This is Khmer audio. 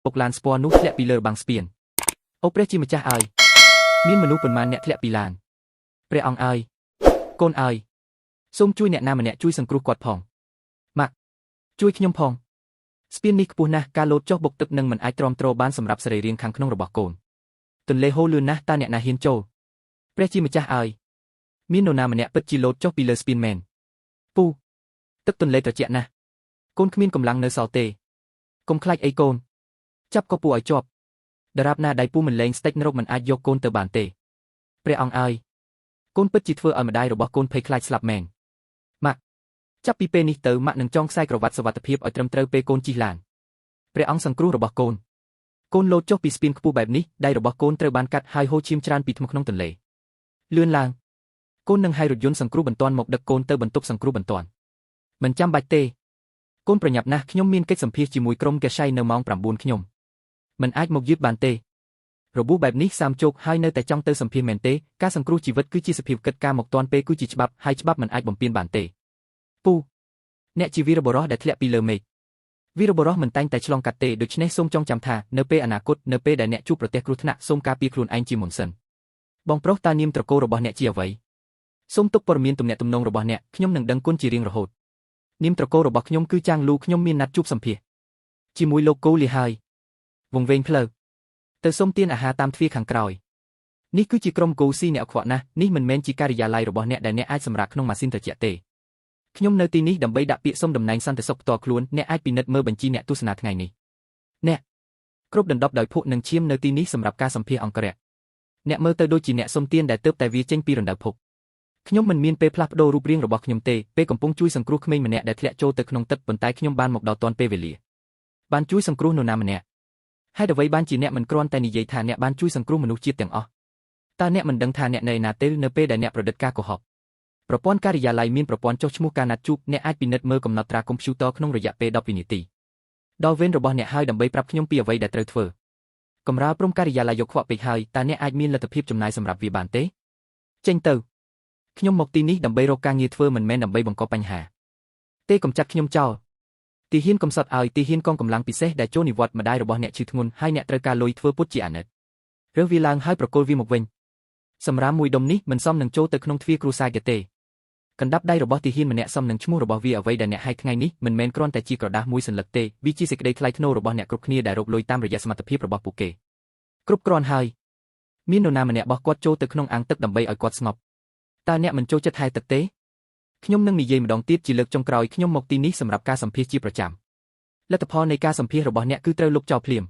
ពុកឡានស្ពណ៌នោះធ្លាក់ពីលើរបាំងស្ពានអូព្រះជាម្ចាស់អើយមានមនុស្សប៉ុន្មានអ្នកធ្លាក់ពីឡានព្រះអង្គអើយកូនអើយសូមជួយអ្នកណាម្នាក់ជួយសង្គ្រោះគាត់ផងម៉ាក់ជួយខ្ញុំផងស្ពាននេះខ្ពស់ណាស់ការលោតចុះបុកទឹកនឹងមិនអាចទ្រាំទ្របានសម្រាប់សរីរាង្គខាងក្នុងរបស់កូនទន្លេហូរលឿនណាស់តើអ្នកណាហ៊ានចូលព្រះជាម្ចាស់អើយមាននរណាម្នាក់ពិតជាលោតចុះពីលើស្ពានមែនពូទឹកទន្លេត្រជាក់ណាស់កូនគ្មានកម្លាំងនៅសល់ទេកុំខ្លាចអីកូនចាប់ក៏ពូឲ្យជាប់ដរាបណាដៃពូមិនលែងស្ទេចនរកមិនអាចយកកូនទៅបានទេព្រះអង្គអើយកូនពិតជាធ្វើឲ្យម្ដាយរបស់កូនភ័យខ្លាចស្លាប់មែនម៉ាក់ចាប់ពីពេលនេះទៅម៉ាក់នឹងចងខ្សែក្រវ៉ាត់សុវត្ថិភាពឲ្យត្រឹមត្រូវពេលកូនជិះឡានព្រះអង្គសង្គ្រោះរបស់កូនលោតចុះពីស្ពានខ្ពស់បែបនេះដៃរបស់កូនត្រូវបានកាត់ហើយហូរឈាមច្រើនពីថ្មក្នុងទន្លេលឿនឡើងកូននឹងហៅរថយន្តសង្គ្រោះបន្ទាន់មកដឹកកូនទៅបន្ទប់សង្គ្រោះបន្ទាន់មិនចាំបាច់ទេកូនប្រញាប់ណាស់ខ្ញុំមានកិច្ចសម្ភាសជាមួយក្រុមកែសៃនៅម៉ោង 9ខ្ញុំមិនអាចមកយឺតបានទេរបួសបែបនេះសាមជោគហើយនៅតែចង់ទៅសម្ភាសមែនទេការសង្គ្រោះជីវិតគឺជាសភាពកិច្ចការមកទាន់ពេលគឺជាច្បាប់ហើយច្បាប់មិនអាចបំពានបានទេពូអ្នកជាវីរបុរសដែលធ្លាក់ពីលើមេឃវីរបុរសមិនតែងតែឆ្លងកាត់ទេដូច្នេះសូមចងចាំថានៅពេលអនាគតនៅពេលដែលអ្នកជួបប្រទះគ្រោះថ្នាក់សូមការពារខ្លួនឯងជាមុនសិនបងប្រុសតើនាមត្រកូលរបស់អ្នកជាអ្វីសូមទុកព័ត៌មានទំនាក់ទំនងរបស់អ្នកខ្ញុំនឹងដឹងគុណជារៀងរហូតនាមត្រកូលរបស់ខ្ញុំគឺចាងលូខ្ញុំមានណាត់ជួបសម្ភាសជាមួយលោកគោលីហើយវងវែងផ្លូវទៅសុំទានអាហារតាមទ្វារខាងក្រោយនេះគឺជាក្រុមគូស៊ីអ្នកអខ្វក់ណាស់នេះមិនមែនជាការិយាល័យរបស់អ្នកដែលអ្នកអាចសម្រាកក្នុងម៉ាស៊ីនត្រជាក់ទេខ្ញុំនៅទីនេះដើម្បីដាក់ពាក្យសុំតំណែងសន្តិសុខផ្ទាល់ខ្លួនអ្នកអាចពិនិត្យមើលបញ្ជីអ្នកទស្សនាថ្ងៃនេះអ្នកគ្រប់ដណ្ដប់ដោយភក់និងឈាមនៅទីនេះសម្រាប់ការសម្ភាសអង្គរៈអ្នកមើលទៅដូចជាអ្នកសុំទានដែលទើបតែវាចេញពីរណ្ដៅភពខ្ញុំមិនមានពេលផ្លាស់ប្ដូររូបរាងរបស់ខ្ញុំទេពេលកំពុងជួយសង្គ្រោះក្មេងម្នាក់ដែលធ្លាក់ចូលទៅក្នុងទឹកប៉ុន្តែខ្ញុំបានមកដល់ទាន់ពេលវេលាបានជួយសង្គ្រោះនរណាម្នាក់ហេតុអ្វីបានជាអ្នកមិនគ្រាន់តែនិយាយថាអ្នកបានជួយសង្គ្រោះមនុស្សជាតិទាំងអស់តើអ្នកមិនដឹងថាអ្នកនៅណាទេនៅពេលដែលអ្នកប្រឌិតការកុហកប្រព័ន្ធការិយាល័យមានប្រព័ន្ធចុះឈ្មោះការណាត់ជួបអ្នកអាចពិនិត្យមើលកំណត់ត្រាកុំព្យូទ័រក្នុងរយៈពេល12វិនាទីដល់វេនរបស់អ្នកហើយដើម្បីប្រាប់ខ្ញុំពីអ្វីដែលត្រូវធ្វើកម្រាលព្រំការិយាល័យយកខ្វក់ពេកហើយតើអ្នកអាចមានលទ្ធភាពចំណាយសម្រាប់វាបានទេចេញទៅខ្ញុំមកទីនេះដើម្បីរកការងារធ្វើមិនមែនដើម្បីបង្កបញ្ហាទេកំចាត់ខ្ញុំចោលទីហ៊ានកំសត់ឲ្យទីហ៊ានកងកម្លាំងពិសេសដែលចូលនិវត្តន៍ម្ដាយរបស់អ្នកឈឺធ្ងន់ហើយអ្នកត្រូវការលុយធ្វើពុតជាអាណិតរើសវាឡើងហើយប្រគល់វាមកវិញសម្រាមមួយដុំនេះមិនសមនឹងចូលទៅក្នុងទ្វារគ្រួសារទេកណ្ដាប់ដៃរបស់ទីហ៊ានម្នាក់សមនឹងឈ្មោះរបស់វាអ្វីដែលអ្នកឲ្យថ្ងៃនេះមិនមែនគ្រាន់តែជាក្រដាសមួយសន្លឹកទេវាជាសេចក្តីថ្លៃថ្នូររបស់អ្នកគ្រប់គ្នាដែលរកលុយតាមរយៈសមត្ថភាពរបស់ពួកគេគ្រប់គ្រាន់ហើយមាននរណាម្នាក់បោះគាត់ចូលទៅក្នុងអាងទឹកដើម្បីឲ្យគាត់ស្ងប់តើអ្នកមិនចូលចិត្តហែលទឹកទេខ្ញុំនឹងនិយាយម្ដងទៀតជាលើកចុងក្រោយខ្ញុំមកទីនេះសម្រាប់ការសម្ភាសជាប្រចាំលទ្ធផលនៃការសម្ភាសរបស់អ្នកគឺត្រូវលុបចោលភ្លាម